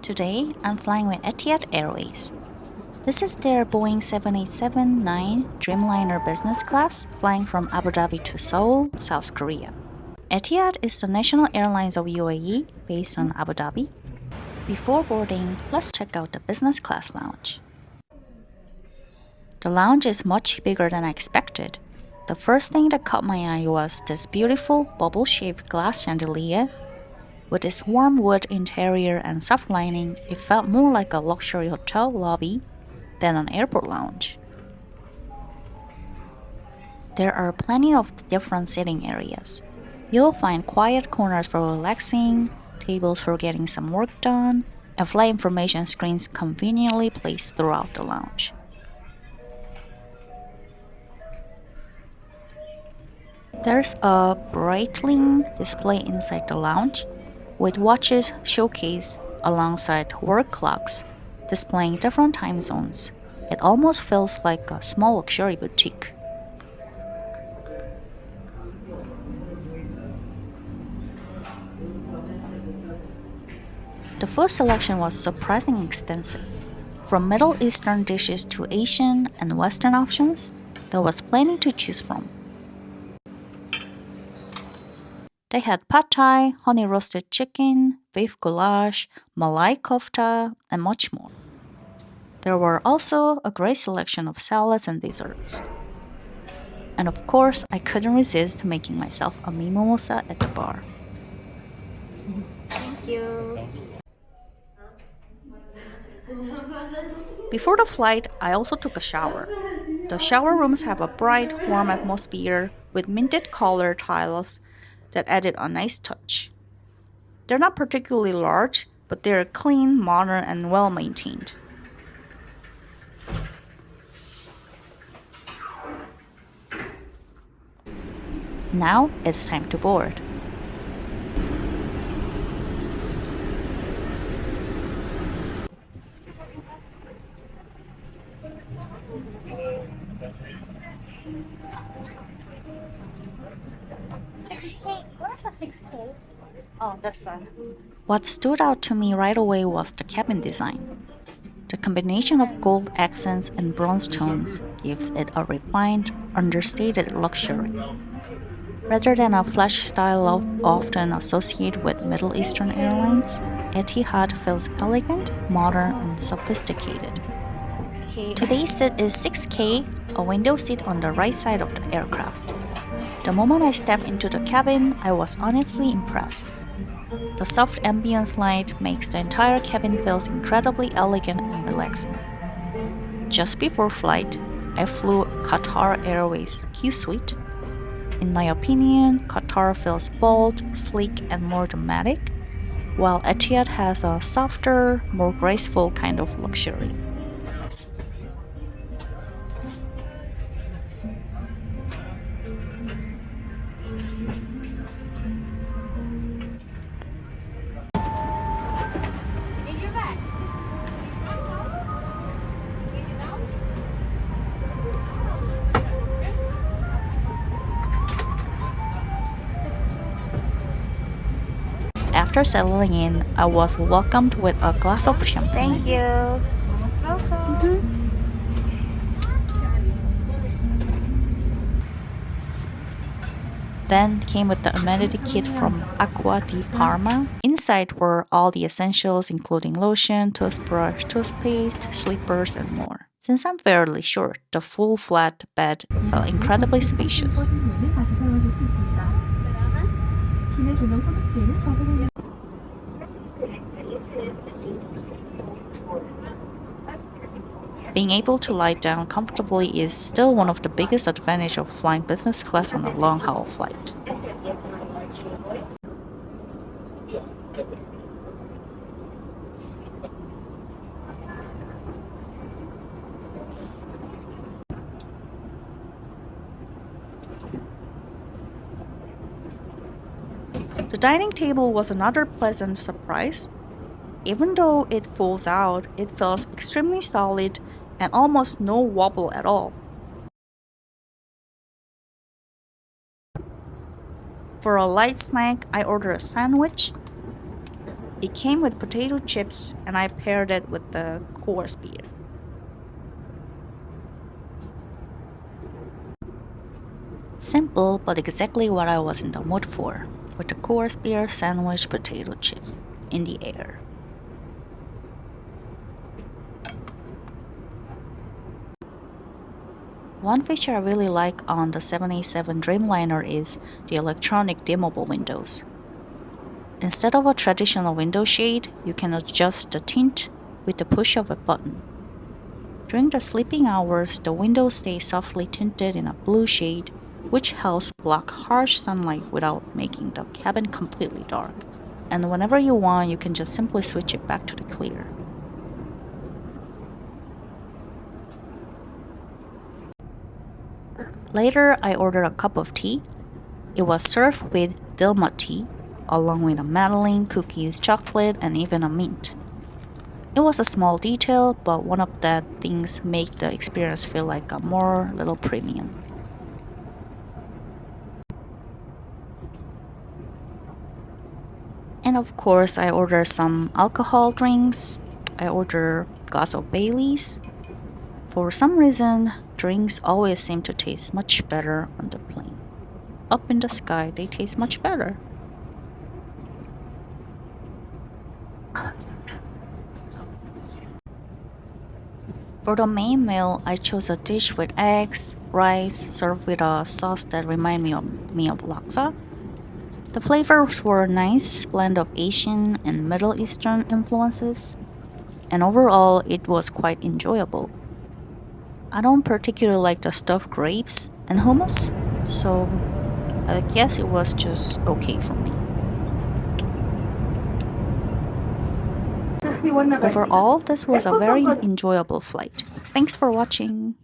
Today, I'm flying with Etihad Airways. This is their Boeing 787-9 Dreamliner Business Class flying from Abu Dhabi to Seoul, South Korea. Etihad is the national airlines of UAE based on Abu Dhabi. Before boarding, let's check out the business class lounge. The lounge is much bigger than I expected. The first thing that caught my eye was this beautiful bubble-shaped glass chandelier. With its warm wood interior and soft lining, it felt more like a luxury hotel lobby than an airport lounge. There are plenty of different sitting areas. You'll find quiet corners for relaxing, tables for getting some work done, and flight information screens conveniently placed throughout the lounge. There's a Breitling display inside the lounge, with watches showcased alongside work clocks displaying different time zones. It almost feels like a small luxury boutique. The food selection was surprisingly extensive. From Middle Eastern dishes to Asian and Western options, there was plenty to choose from. They had pad thai, honey roasted chicken, beef goulash, malai kofta, and much more. There were also a great selection of salads and desserts. And of course, I couldn't resist making myself a mimosa at the bar. Thank you. Before the flight, I also took a shower. The shower rooms have a bright, warm atmosphere with minted colored tiles that added a nice touch. They're not particularly large, but they're clean, modern, and well maintained. Now it's time to board. What is the 6K? Oh, that's one. What stood out to me right away was the cabin design. The combination of gold accents and bronze tones gives it a refined, understated luxury. Rather than a flash style often associated with Middle Eastern airlines, Etihad feels elegant, modern, and sophisticated. Today's seat is 6K, a window seat on the right side of the aircraft. The moment I stepped into the cabin, I was honestly impressed. The soft ambience light makes the entire cabin feel incredibly elegant and relaxing. Just before flight, I flew Qatar Airways Q Suite. In my opinion, Qatar feels bold, sleek, and more dramatic, while Etihad has a softer, more graceful kind of luxury. After settling in, I was welcomed with a glass of champagne. Thank you. Most welcome. Then came with the amenity kit from Acqua di Parma. Inside were all the essentials including lotion, toothbrush, toothpaste, slippers, and more. Since I'm fairly short, the full flat bed felt incredibly spacious. Being able to lie down comfortably is still one of the biggest advantages of flying business class on a long-haul flight. The dining table was another pleasant surprise. Even though it folds out, it feels extremely solid and almost no wobble at all. For a light snack, I ordered a sandwich. It came with potato chips and I paired it with the course beer. Simple, but exactly what I was in the mood for, with the course beer, sandwich, potato chips in the air. One feature I really like on the 787 Dreamliner is the electronic dimmable windows. Instead of a traditional window shade, you can adjust the tint with the push of a button. During the sleeping hours, the windows stay softly tinted in a blue shade, which helps block harsh sunlight without making the cabin completely dark. And whenever you want, you can just simply switch it back to the clear. Later, I ordered a cup of tea. It was served with Dilma tea, along with a Madeline, cookies, chocolate, and even a mint. It was a small detail, but one of the things make the experience feel like a more little premium. And of course, I ordered some alcohol drinks. I ordered a glass of Baileys. For some reason, drinks always seem to taste much better on the plane. Up in the sky, they taste much better. For the main meal, I chose a dish with eggs, rice, served with a sauce that reminded me of laksa. The flavors were a nice blend of Asian and Middle Eastern influences, and overall, it was quite enjoyable. I don't particularly like the stuffed grapes and hummus, so I guess it was just okay for me. Overall, this was a very enjoyable flight. Thanks for watching.